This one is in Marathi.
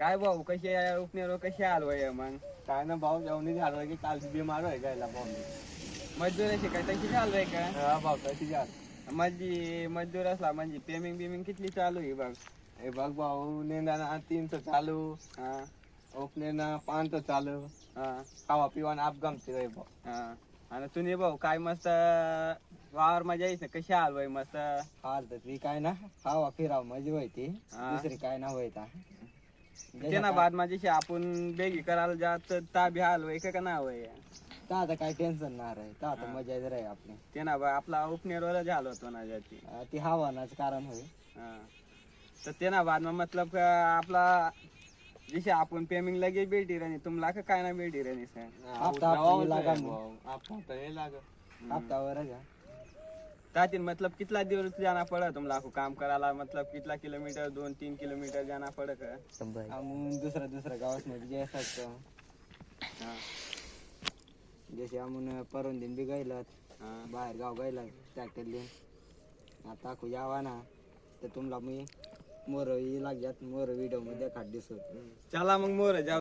काय भाऊ कशी उपनेरो कशी हलवाय मग काय ना भाऊ जेवणी झालं की काल बिमार आहे गायला भाऊ मजदूराची काय तशी हलवाय का हा भाऊ कशी झालं माझी मजदूर असला म्हणजे पेमेंट किती चालू आहे बघ हे बघ भाऊ नेंदाना 300 चालू हा ओपनेना 500 चालू हा खावा पिवाना आप गमते रे भाऊ हा आणि तुम्ही भाऊ काय मस्त वावर मजा यायचं कशी हलवाय मस्त हाल तर ती काय ना खावा फिराव मजा व्हायची हा. दुसरी काय ना व्हायता ते ना बाद माझ्याशी आपण बेगी करायला जात ताबी हलवाय का ना हवय आता काय टेन्शन ना रे आता हा. मजा येत रे आपली ते ना बा आपला उपनेरवर झालो होतो ना जाती ती हवानाच कारण होय हा तर ते ना बाद मतलब का आपला जसे आपण पेमेंट लगे भेटी राणी तुम्हाला का काय ना भेटी राणी सर हप्ता लागा हप्तावर का तातील मतलब कितना दिवस जाना पड़ा तुमला को काम करायला मतलब कितना किलोमीटर 2-3 किलोमीटर जाना पड़ा का आम्ही दुसऱ्या गावात मध्ये जे असतं हा जसे आम्ही परवून दिन बी गायलात हा बाहेर गाव गायलात ट्रॅक्टर लिहून आता को यावा ना तर तुम्हाला मी मोर लागत मोर व्हिडिओ मध्ये खाट दिसत चला मग मोर जाऊ